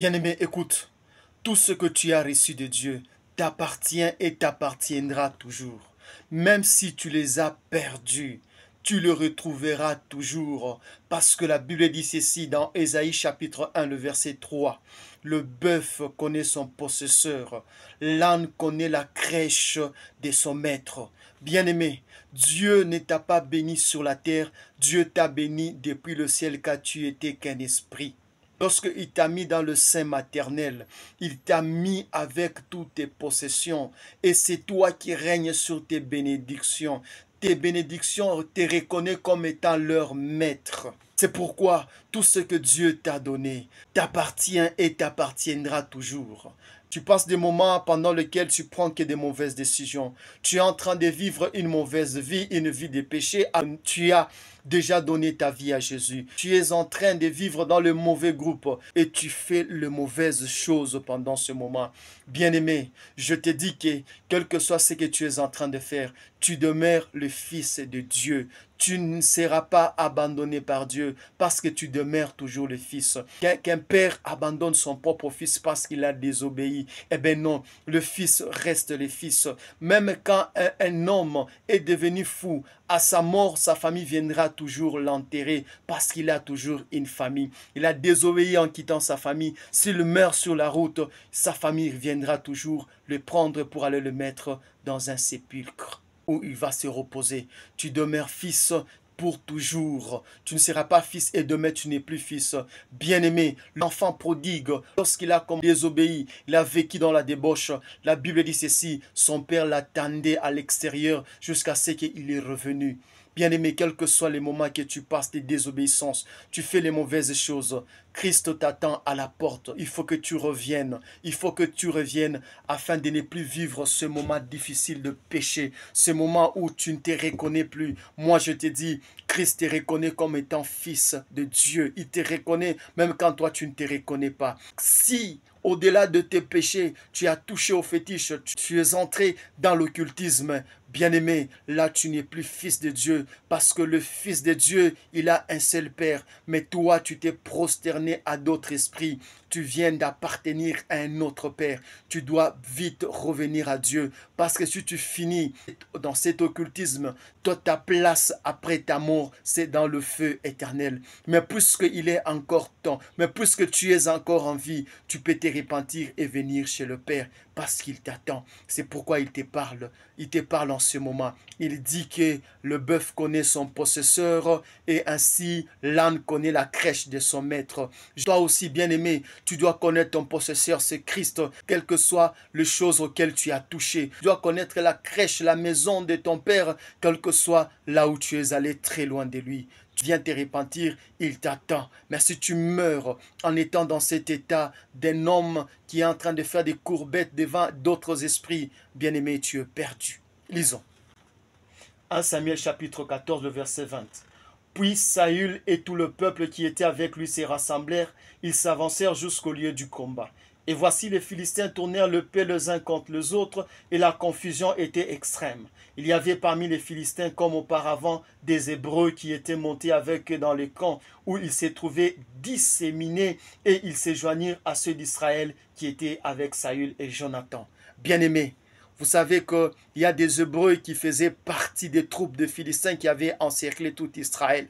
Bien-aimé, écoute, tout ce que tu as reçu de Dieu t'appartient et t'appartiendra toujours. Même si tu les as perdus, tu le retrouveras toujours. Parce que la Bible dit ceci dans Ésaïe chapitre 1, le verset 3. Le bœuf connaît son possesseur, l'âne connaît la crèche de son maître. Bien-aimé, Dieu ne t'a pas béni sur la terre, Dieu t'a béni depuis le ciel car tu étais qu'un esprit. Lorsqu'il t'a mis dans le sein maternel, il t'a mis avec toutes tes possessions. Et c'est toi qui règnes sur tes bénédictions. Tes bénédictions te reconnaissent comme étant leur maître. C'est pourquoi tout ce que Dieu t'a donné t'appartient et t'appartiendra toujours. Tu passes des moments pendant lesquels tu prends que des mauvaises décisions. Tu es en train de vivre une mauvaise vie, une vie de péché. Tu as déjà donné ta vie à Jésus. Tu es en train de vivre dans le mauvais groupe et tu fais les mauvaises choses pendant ce moment. Bien-aimé, je te dis que quel que soit ce que tu es en train de faire, tu demeures le Fils de Dieu. Tu ne seras pas abandonné par Dieu parce que tu demeures toujours le Fils. Qu'un père abandonne son propre fils parce qu'il a désobéi, eh bien non, le Fils reste le Fils. Même quand un homme est devenu fou, à sa mort, sa famille viendra toujours l'enterrer parce qu'il a toujours une famille. Il a désobéi en quittant sa famille. S'il meurt sur la route, sa famille viendra toujours le prendre pour aller le mettre dans un sépulcre où il va se reposer. Tu demeures fils pour toujours. Tu ne seras pas fils et demain tu n'es plus fils. Bien-aimé, l'enfant prodigue, lorsqu'il a comme désobéi, il a vécu dans la débauche. La Bible dit ceci, son père l'attendait à l'extérieur jusqu'à ce qu'il est revenu. Bien-aimé, quels que soient les moments que tu passes de désobéissance, tu fais les mauvaises choses, Christ t'attend à la porte. Il faut que tu reviennes. Il faut que tu reviennes afin de ne plus vivre ce moment difficile de péché, ce moment où tu ne te reconnais plus. Moi, je te dis, Christ te reconnaît comme étant fils de Dieu. Il te reconnaît même quand toi, tu ne te reconnais pas. Si au-delà de tes péchés, tu as touché au fétiche, tu es entré dans l'occultisme, bien-aimé, là tu n'es plus fils de Dieu, parce que le fils de Dieu, il a un seul Père, mais toi tu t'es prosterné à d'autres esprits, tu viens d'appartenir à un autre Père, tu dois vite revenir à Dieu, parce que si tu finis dans cet occultisme, toi ta place après ta mort, c'est dans le feu éternel. Mais puisqu'il est encore temps, mais puisque tu es encore en vie, tu peux te repentir et venir chez le Père parce qu'il t'attend. C'est pourquoi il te parle. Il te parle en ce moment. Il dit que le bœuf connaît son possesseur et ainsi l'âne connaît la crèche de son maître. Toi aussi, bien-aimé, tu dois connaître ton possesseur, c'est Christ, quelles que soient les choses auxquelles tu as touché. Tu dois connaître la crèche, la maison de ton Père, quel que soit là où tu es allé très loin de lui. Tu viens te repentir, il t'attend. Mais si tu meurs en étant dans cet état d'un homme qui est en train de faire des courbettes devant d'autres esprits, bien-aimé, tu es perdu. Lisons. 1 Samuel chapitre 14, le verset 20. Puis Saül et tout le peuple qui était avec lui se rassemblèrent, ils s'avancèrent jusqu'au lieu du combat. Et voici les Philistins tournèrent le paix les uns contre les autres, et la confusion était extrême. Il y avait parmi les Philistins, comme auparavant, des Hébreux qui étaient montés avec eux dans les camps, où ils s'étaient trouvés disséminés, et ils se joignirent à ceux d'Israël qui étaient avec Saül et Jonathan. Bien-aimés, vous savez qu'il y a des Hébreux qui faisaient partie des troupes de Philistins qui avaient encerclé tout Israël.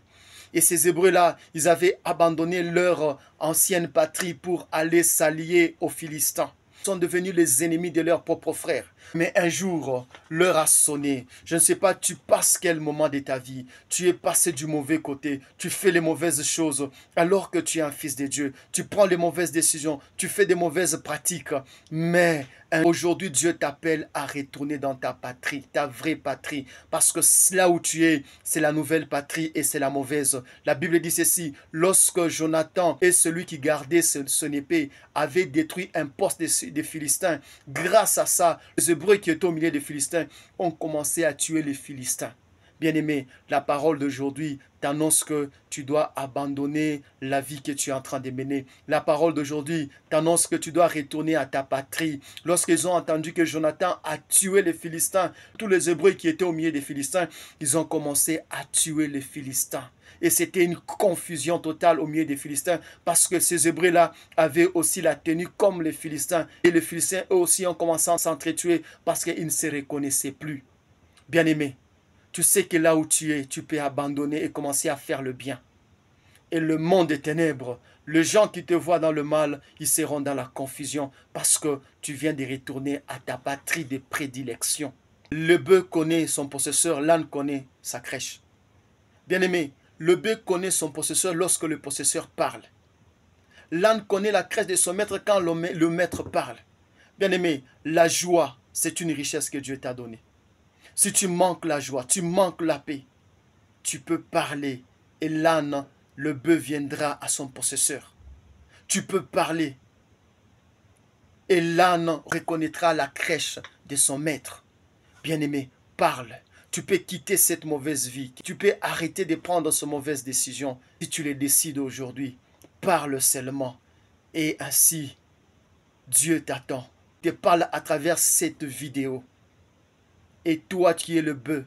Et ces Hébreux-là, ils avaient abandonné leur ancienne patrie pour aller s'allier aux Philistins. Ils sont devenus les ennemis de leurs propres frères. Mais un jour, l'heure a sonné. Je ne sais pas, tu passes quel moment de ta vie. Tu es passé du mauvais côté. Tu fais les mauvaises choses alors que tu es un fils de Dieu. Tu prends les mauvaises décisions. Tu fais des mauvaises pratiques. Mais aujourd'hui, Dieu t'appelle à retourner dans ta patrie, ta vraie patrie. Parce que là où tu es, c'est la nouvelle patrie et c'est la mauvaise. La Bible dit ceci. Lorsque Jonathan et celui qui gardait son épée avaient détruit un poste des Philistins, grâce à ça, les Hébreux qui étaient au milieu des Philistins ont commencé à tuer les Philistins. Bien-aimé, la parole d'aujourd'hui t'annonce que tu dois abandonner la vie que tu es en train de mener. La parole d'aujourd'hui t'annonce que tu dois retourner à ta patrie. Lorsqu'ils ont entendu que Jonathan a tué les Philistins, tous les Hébreux qui étaient au milieu des Philistins, ils ont commencé à tuer les Philistins. Et c'était une confusion totale au milieu des Philistins parce que ces Hébreux-là avaient aussi la tenue comme les Philistins. Et les Philistins, eux aussi, ont commencé à s'entretuer parce qu'ils ne se reconnaissaient plus. Bien-aimé, tu sais que là où tu es, tu peux abandonner et commencer à faire le bien. Et le monde des ténèbres, les gens qui te voient dans le mal, ils seront dans la confusion parce que tu viens de retourner à ta patrie de prédilection. Le bœuf connaît son possesseur, l'âne connaît sa crèche. Bien-aimé, le bœuf connaît son possesseur lorsque le possesseur parle. L'âne connaît la crèche de son maître quand le maître parle. Bien-aimé, la joie, c'est une richesse que Dieu t'a donnée. Si tu manques la joie, tu manques la paix, tu peux parler et l'âne, le bœuf viendra à son possesseur. Tu peux parler et l'âne reconnaîtra la crèche de son maître. Bien-aimé, parle. Tu peux quitter cette mauvaise vie. Tu peux arrêter de prendre cette mauvaise décision. Si tu les décides aujourd'hui, parle seulement. Et ainsi, Dieu t'attend. Je te parle à travers cette vidéo. Et toi qui es le bœuf,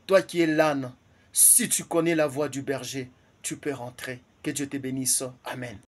toi qui es l'âne, si tu connais la voix du berger, tu peux rentrer. Que Dieu te bénisse. Amen.